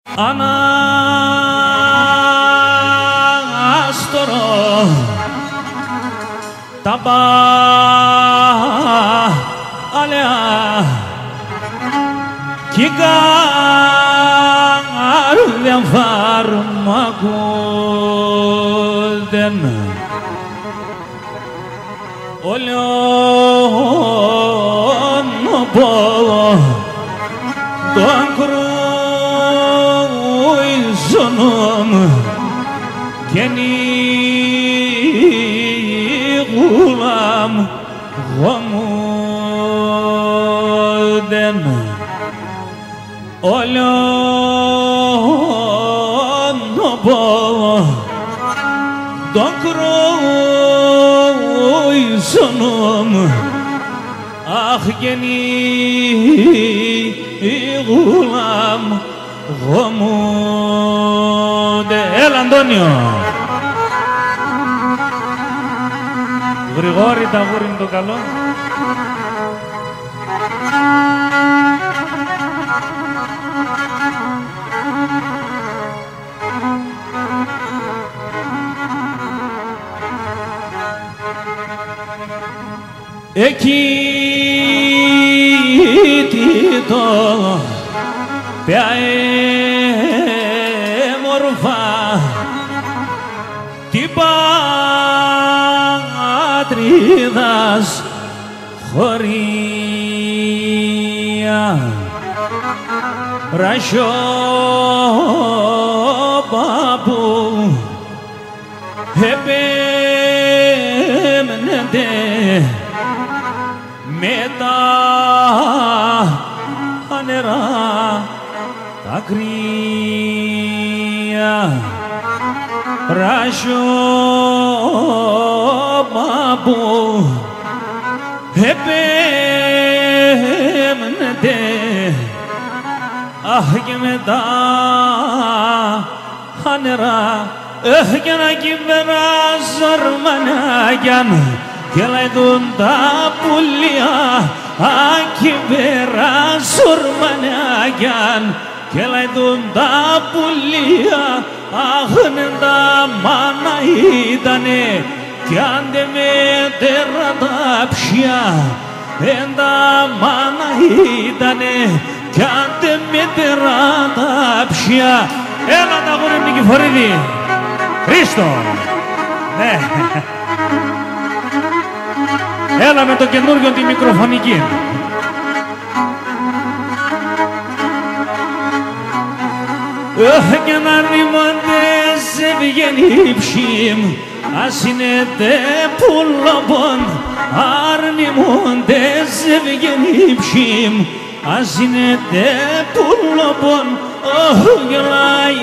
Ανάστορο τα παλαιά κι η καρδιά φαρμακούντεν όλον πόλο τον κρούιζονομ και νίγουλαμ γομούντεν όλον πόλο τον κρούιζονομ αχ και νίγουλαμ γομούντεν. Έλα Αντώνιο! Γρηγόρη τα γούρι είναι το καλό. Εκεί τι το πια έμορφα την πατρίδας χωρία ρασιό παππού επέμενεται με τα νερά τα κρύα ράσιο παππού επέμενεται αχ και μετά νερά και να κυβεράζορμανάκιαν και λαϊδούν τα πουλιά κυβεράζορμανάκιαν και λαϊδούν τα πουλιά αχ τα μάνα ήτανε κι άντε με τεράτα ψιά εν τα μάνα ήτανε κι άντε με τεράτα ψιά. Έλα τα γούρι μου Νικηφορίδη! Χρήστο! Ναι! Έλα με το καινούργιο τη μικροφωνική. Και να ρημώντες ευγενή ψήμ ας είναι τε πουλοπον αρνημώντες ευγενή ψήμ ας είναι τε πουλοπον γελάει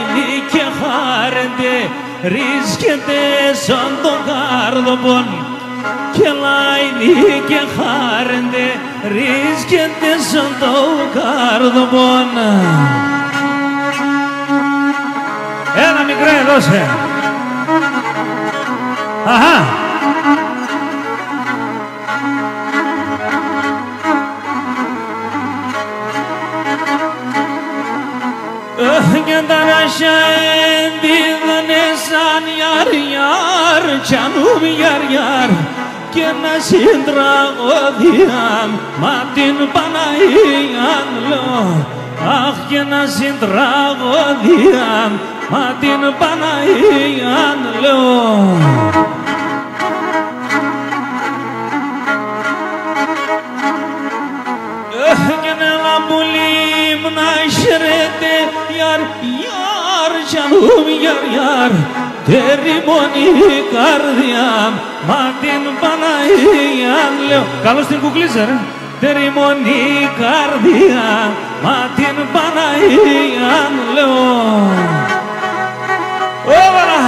και χάρεται ρίσκεται σαν το κάρδοπον και λαϊνή και χάρεται ρίσκεται σαν το κάρδοπον. Έλα μικρέ, δώσε. Αχα. Και τα ράσια εντύδανε σαν γιαρ-γιαρ κι ανούμ γιαρ-γιαρ και να συντραγωδιάμ μα την Παναγίαν λέω αχ και να συντραγωδιάμ μα την Παναγίαν λέω. Και να λαμπουλήμ να χαιρέτε γιαρ-γιαρ κι ανούμ γιαρ-γιαρ τεριμονή καρδιά μα την Παναγίαν λέω. Καλώς την κουκλίζα ρε. Τεριμονή καρδιά μα την Παναγίαν λέω. Έβαλα!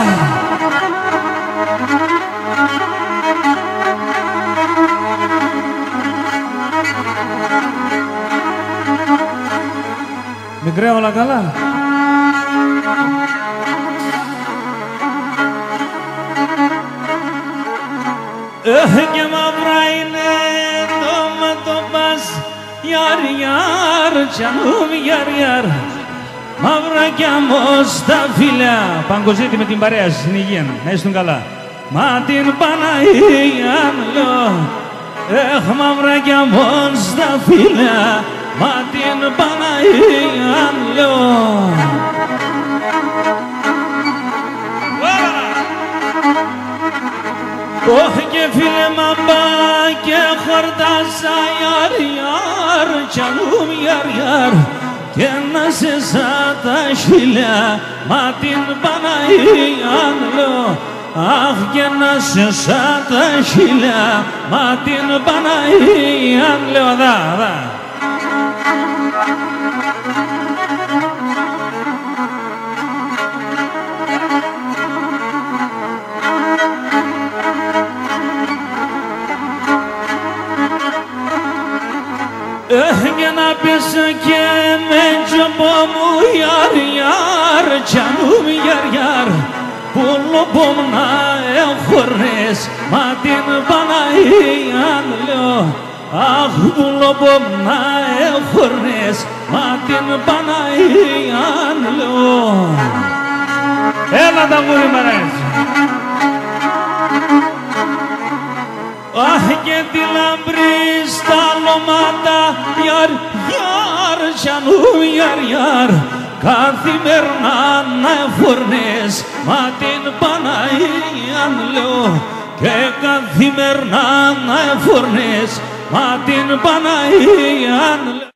Μικρέ όλα καλά. Και μαύρα είναι το με το πας γιαρ-γιαρ κι ανούμ γιαρ-γιαρ μαύρα κι αμώς τα φύλλα. Παγκοζήτη με την παρέα στην υγεία, να είστε καλά. Μα την Παναγία λέω, μαύρα κι αμώς τα φύλλα, μα την Παναγία λέω. Όχι και φίλε μαμπά και χορτάσα ιαρ ιαρ κι αλλούμ ιαρ ιαρ και να σε σαν τα χείλια, μα την Παναγία λέω. Αχ και να σε σαν τα χείλια, μα την Παναγία λέω. Δα. Και να πεις και με τζομπό μου ιαρ ιαρ κι αλλούμ ιαρ ιαρ που λομπόμ να εχωρές, μα την Παναγία λέω. Αχ που λομπόμ να εχωρές, μα την Παναγία λέω. Έλα τα γούρι μαρές. Αχ και τη λαμπρή στα λωμάτα ιαρ ιαρ κι αλλούμ ιαρ ιαρ καθημερινά να εφορνές, μα την Παναγία λέω. Και καθημερινά να εφορνές, μα την Παναγία λέω.